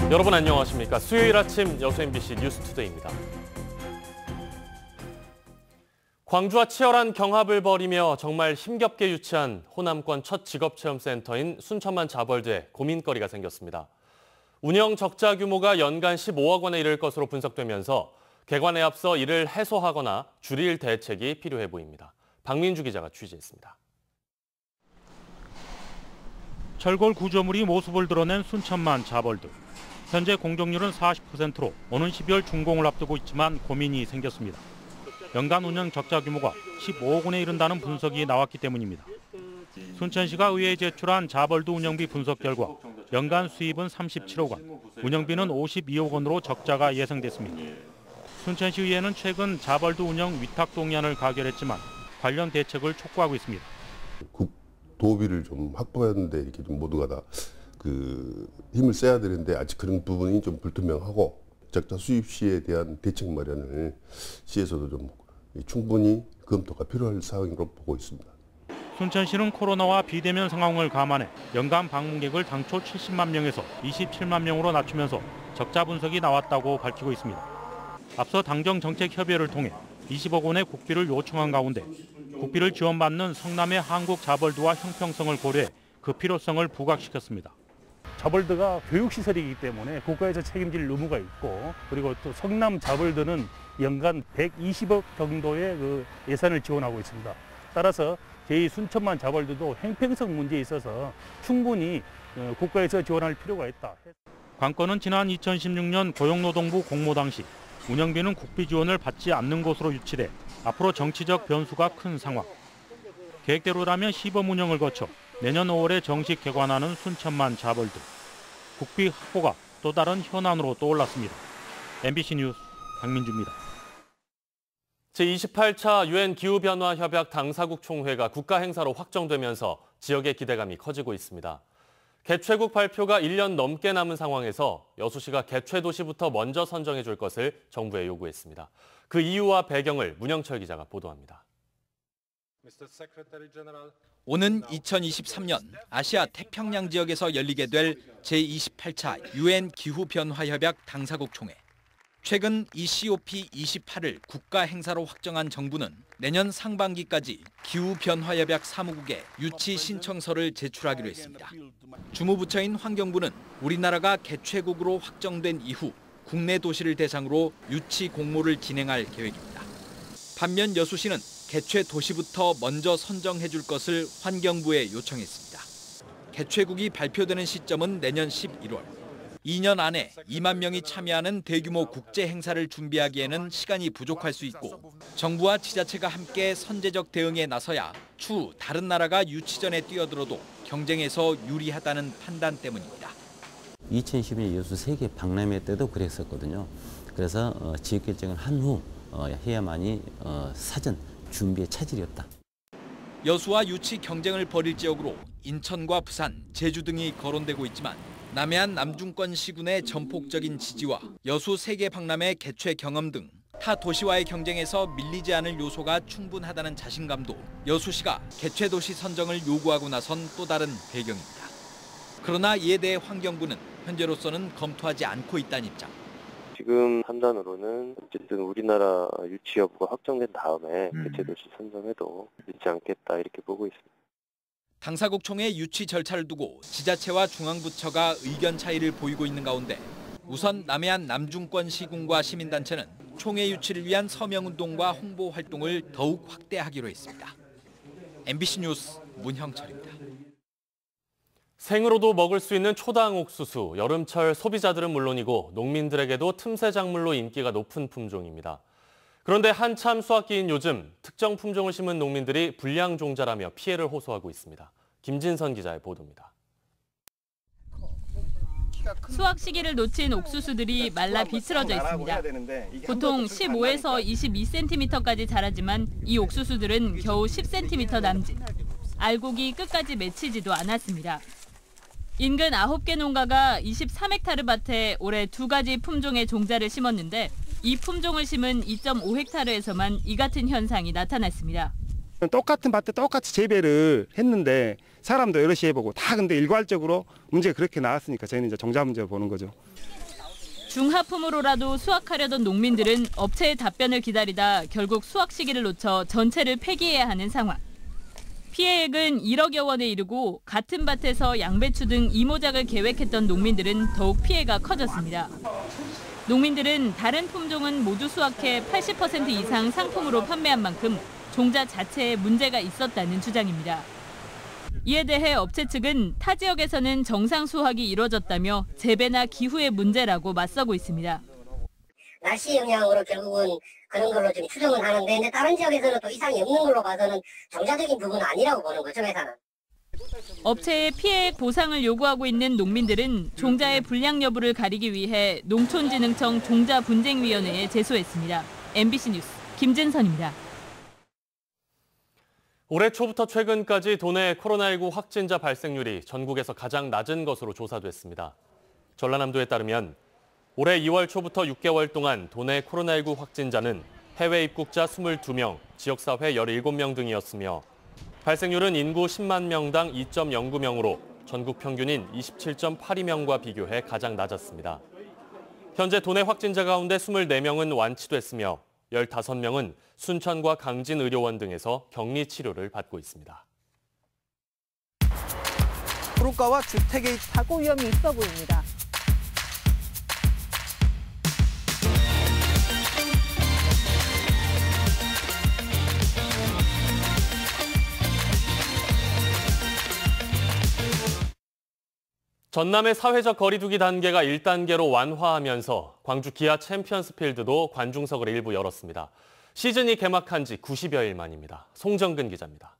여러분 안녕하십니까? 수요일 아침 여수 MBC 뉴스투데이입니다. 광주와 치열한 경합을 벌이며 정말 힘겹게 유치한 호남권 첫 직업체험센터인 순천만 자벌드에 고민거리가 생겼습니다. 운영 적자 규모가 연간 15억 원에 이를 것으로 분석되면서 개관에 앞서 이를 해소하거나 줄일 대책이 필요해 보입니다. 박민주 기자가 취재했습니다. 철골 구조물이 모습을 드러낸 순천만 자벌드. 현재 공정률은 40%로 오는 12월 준공을 앞두고 있지만 고민이 생겼습니다. 연간 운영 적자 규모가 15억 원에 이른다는 분석이 나왔기 때문입니다. 순천시가 의회에 제출한 자벌드 운영비 분석 결과 연간 수입은 37억 원, 운영비는 52억 원으로 적자가 예상됐습니다. 순천시의회는 최근 자벌드 운영 위탁 동의안을 가결했지만 관련 대책을 촉구하고 있습니다. 도비를 좀 확보하는데 이렇게 좀 모두가 다 힘을 써야 되는데 아직 그런 부분이 좀 불투명하고 적자 수입 시에 대한 대책 마련을 시에서도 좀 충분히 검토가 필요할 사항으로 보고 있습니다. 순천시는 코로나와 비대면 상황을 감안해 연간 방문객을 당초 70만 명에서 27만 명으로 낮추면서 적자 분석이 나왔다고 밝히고 있습니다. 앞서 당정정책협의회를 통해 20억 원의 국비를 요청한 가운데 국비를 지원받는 성남의 한국자벌드와 형평성을 고려해 그 필요성을 부각시켰습니다. 자벌드가 교육시설이기 때문에 국가에서 책임질 의무가 있고, 그리고 또 성남 자벌드는 연간 120억 정도의 예산을 지원하고 있습니다. 따라서 저희 순천만 자벌드도 형평성 문제에 있어서 충분히 국가에서 지원할 필요가 있다. 관건은 지난 2016년 고용노동부 공모 당시 운영비는 국비 지원을 받지 않는 것으로 유치돼 앞으로 정치적 변수가 큰 상황. 계획대로라면 시범 운영을 거쳐 내년 5월에 정식 개관하는 순천만 자벌드. 국비 확보가 또 다른 현안으로 떠올랐습니다. MBC 뉴스 박민주입니다. 제28차 유엔 기후변화협약 당사국 총회가 국가 행사로 확정되면서 지역의 기대감이 커지고 있습니다. 개최국 발표가 1년 넘게 남은 상황에서 여수시가 개최 도시부터 먼저 선정해 줄 것을 정부에 요구했습니다. 그 이유와 배경을 문영철 기자가 보도합니다. 오는 2023년 아시아 태평양 지역에서 열리게 될 제28차 유엔 기후변화협약 당사국 총회. 최근 이 COP28을 국가 행사로 확정한 정부는 내년 상반기까지 기후변화협약 사무국에 유치 신청서를 제출하기로 했습니다. 주무부처인 환경부는 우리나라가 개최국으로 확정된 이후 국내 도시를 대상으로 유치 공모를 진행할 계획입니다. 반면 여수시는 개최 도시부터 먼저 선정해 줄 것을 환경부에 요청했습니다. 개최국이 발표되는 시점은 내년 11월. 2년 안에 2만 명이 참여하는 대규모 국제 행사를 준비하기에는 시간이 부족할 수 있고 정부와 지자체가 함께 선제적 대응에 나서야 추후 다른 나라가 유치 전에 뛰어들어도 경쟁에서 유리하다는 판단 때문입니다. 2012년 여수 세계 박람회 때도 그랬었거든요. 그래서 지역 결정을 한 후 해야만이 사전 준비의 차질이었다. 여수와 유치 경쟁을 벌일 지역으로 인천과 부산, 제주 등이 거론되고 있지만 남해안 남중권 시군의 전폭적인 지지와 여수 세계 박람회 개최 경험 등 타 도시와의 경쟁에서 밀리지 않을 요소가 충분하다는 자신감도 여수시가 개최 도시 선정을 요구하고 나선 또 다른 배경입니다. 그러나 이에 대해 환경부는 현재로서는 검토하지 않고 있다는 입장. 지금 판단으로는 어쨌든 우리나라 유치 여부가 확정된 다음에 개최 도시 선정해도 늦지 않겠다 이렇게 보고 있습니다. 당사국 총회 유치 절차를 두고 지자체와 중앙부처가 의견 차이를 보이고 있는 가운데 우선 남해안 남중권 시군과 시민단체는 총회 유치를 위한 서명운동과 홍보 활동을 더욱 확대하기로 했습니다. MBC 뉴스 문형철입니다. 생으로도 먹을 수 있는 초당 옥수수, 여름철 소비자들은 물론이고 농민들에게도 틈새 작물로 인기가 높은 품종입니다. 그런데 한참 수확기인 요즘 특정 품종을 심은 농민들이 불량 종자라며 피해를 호소하고 있습니다. 김진선 기자의 보도입니다. 수확 시기를 놓친 옥수수들이 말라 비틀어져 있습니다. 보통 15에서 22cm까지 자라지만 이 옥수수들은 겨우 10cm 남짓. 알곡이 끝까지 맺히지도 않았습니다. 인근 9개 농가가 23헥타르 밭에 올해 2가지 품종의 종자를 심었는데 이 품종을 심은 2.5헥타르에서만 이 같은 현상이 나타났습니다. 똑같은 밭에 똑같이 재배를 했는데 사람도 여럿이 해보고 다 근데 일괄적으로 문제가 그렇게 나왔으니까 저희는 이제 종자 문제를 보는 거죠. 중하품으로라도 수확하려던 농민들은 업체의 답변을 기다리다 결국 수확 시기를 놓쳐 전체를 폐기해야 하는 상황. 피해액은 1억여 원에 이르고 같은 밭에서 양배추 등 이모작을 계획했던 농민들은 더욱 피해가 커졌습니다. 농민들은 다른 품종은 모두 수확해 80% 이상 상품으로 판매한 만큼 종자 자체에 문제가 있었다는 주장입니다. 이에 대해 업체 측은 타 지역에서는 정상 수확이 이뤄졌다며 재배나 기후의 문제라고 맞서고 있습니다. 날씨 영향으로 결국은 그런 걸로 좀 추정은 하는데, 근데 다른 지역에서는 또 이상이 없는 걸로 봐서는 정자적인 부분은 아니라고 보는 거죠, 회사는. 업체의 피해액 보상을 요구하고 있는 농민들은 종자의 불량 여부를 가리기 위해 농촌진흥청 종자분쟁위원회에 제소했습니다. MBC 뉴스 김진선입니다. 올해 초부터 최근까지 도내 코로나19 확진자 발생률이 전국에서 가장 낮은 것으로 조사됐습니다. 전라남도에 따르면 올해 2월 초부터 6개월 동안 도내 코로나19 확진자는 해외 입국자 22명, 지역사회 17명 등이었으며 발생률은 인구 10만 명당 2.09명으로 전국 평균인 27.82명과 비교해 가장 낮았습니다. 현재 도내 확진자 가운데 24명은 완치됐으며 15명은 순천과 강진 의료원 등에서 격리 치료를 받고 있습니다. 도로가와 주택의 사고 위험이 있어 보입니다. 전남의 사회적 거리두기 단계가 1단계로 완화하면서 광주 기아 챔피언스필드도 관중석을 일부 열었습니다. 시즌이 개막한 지 90여일 만입니다. 송정근 기자입니다.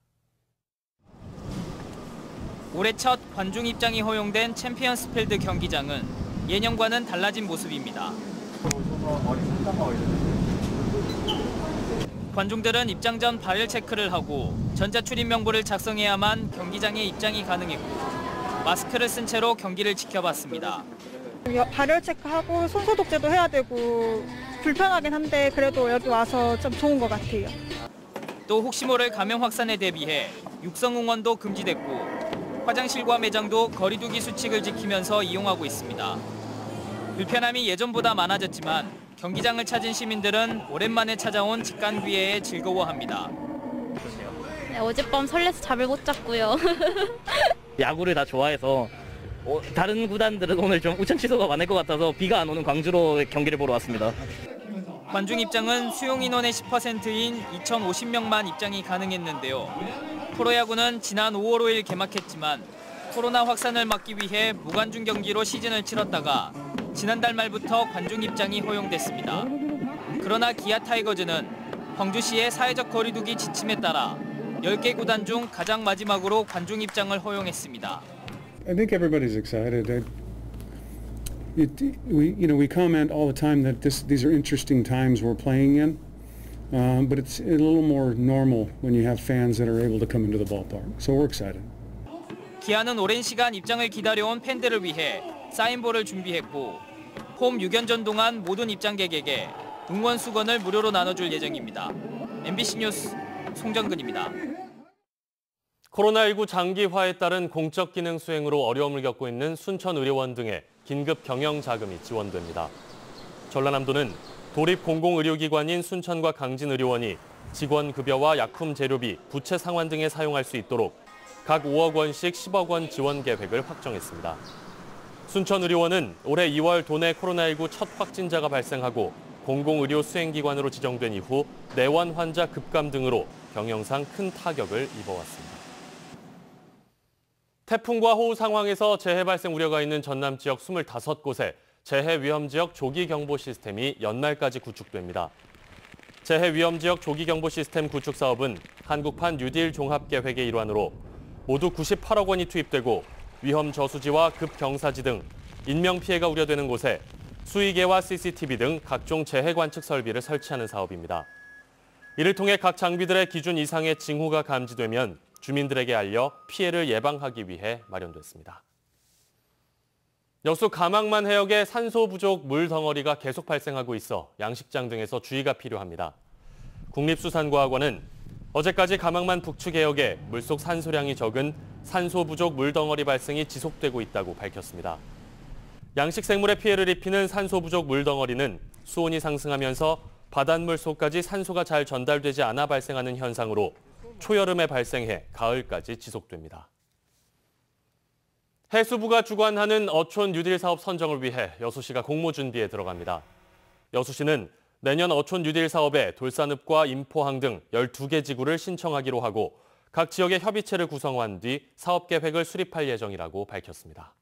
올해 첫 관중 입장이 허용된 챔피언스필드 경기장은 예년과는 달라진 모습입니다. 관중들은 입장 전 발열 체크를 하고 전자출입 명부를 작성해야만 경기장에 입장이 가능했고 마스크를 쓴 채로 경기를 지켜봤습니다. 발열 체크하고 손소독제도 해야 되고 불편하긴 한데 그래도 여기 와서 좀 좋은 것 같아요. 또 혹시 모를 감염 확산에 대비해 육성 응원도 금지됐고 화장실과 매장도 거리두기 수칙을 지키면서 이용하고 있습니다. 불편함이 예전보다 많아졌지만 경기장을 찾은 시민들은 오랜만에 찾아온 직관귀회에 즐거워합니다. 네, 어젯밤 설레서 잠을 못 잤고요. 야구를 다 좋아해서 다른 구단들은 오늘 좀 우천 취소가 많을 것 같아서 비가 안 오는 광주로 경기를 보러 왔습니다. 관중 입장은 수용 인원의 10%인 2,050명만 입장이 가능했는데요. 프로야구는 지난 5월 5일 개막했지만 코로나 확산을 막기 위해 무관중 경기로 시즌을 치렀다가 지난달 말부터 관중 입장이 허용됐습니다. 그러나 기아 타이거즈는 광주시의 사회적 거리두기 지침에 따라 10개 구단 중 가장 마지막으로 관중 입장을 허용했습니다. I think everybody's excited. We comment all the time that these are interesting times we're playing in, but it's a little more normal when you have fans that are able to come into the ballpark. So we're excited. 기아는 오랜 시간 입장을 기다려온 팬들을 위해 사인볼을 준비했고 홈 6연전 동안 모든 입장객에게 응원 수건을 무료로 나눠줄 예정입니다. MBC 뉴스 송정근입니다. 코로나19 장기화에 따른 공적 기능 수행으로 어려움을 겪고 있는 순천의료원 등의 긴급 경영 자금이 지원됩니다. 전라남도는 도립 공공의료기관인 순천과 강진의료원이 직원 급여와 약품 재료비, 부채 상환 등에 사용할 수 있도록 각 5억 원씩 10억 원 지원 계획을 확정했습니다. 순천의료원은 올해 2월 도내 코로나19 첫 확진자가 발생하고 공공의료 수행기관으로 지정된 이후 내원 환자 급감 등으로 경영상 큰 타격을 입어왔습니다. 태풍과 호우 상황에서 재해 발생 우려가 있는 전남 지역 25곳에 재해 위험 지역 조기 경보 시스템이 연말까지 구축됩니다. 재해 위험 지역 조기 경보 시스템 구축 사업은 한국판 뉴딜 종합계획의 일환으로 모두 98억 원이 투입되고 위험 저수지와 급경사지 등 인명피해가 우려되는 곳에 수의계와 CCTV 등 각종 재해 관측 설비를 설치하는 사업입니다. 이를 통해 각 장비들의 기준 이상의 징후가 감지되면 주민들에게 알려 피해를 예방하기 위해 마련됐습니다. 여수 가망만 해역에 산소 부족 물 덩어리가 계속 발생하고 있어 양식장 등에서 주의가 필요합니다. 국립수산과학원은 어제까지 가망만 북측 해역에 물속 산소량이 적은 산소 부족 물 덩어리 발생이 지속되고 있다고 밝혔습니다. 양식 생물에 피해를 입히는 산소 부족 물덩어리는 수온이 상승하면서 바닷물 속까지 산소가 잘 전달되지 않아 발생하는 현상으로 초여름에 발생해 가을까지 지속됩니다. 해수부가 주관하는 어촌 뉴딜 사업 선정을 위해 여수시가 공모 준비에 들어갑니다. 여수시는 내년 어촌 뉴딜 사업에 돌산읍과 임포항 등 12개 지구를 신청하기로 하고 각 지역의 협의체를 구성한 뒤 사업 계획을 수립할 예정이라고 밝혔습니다.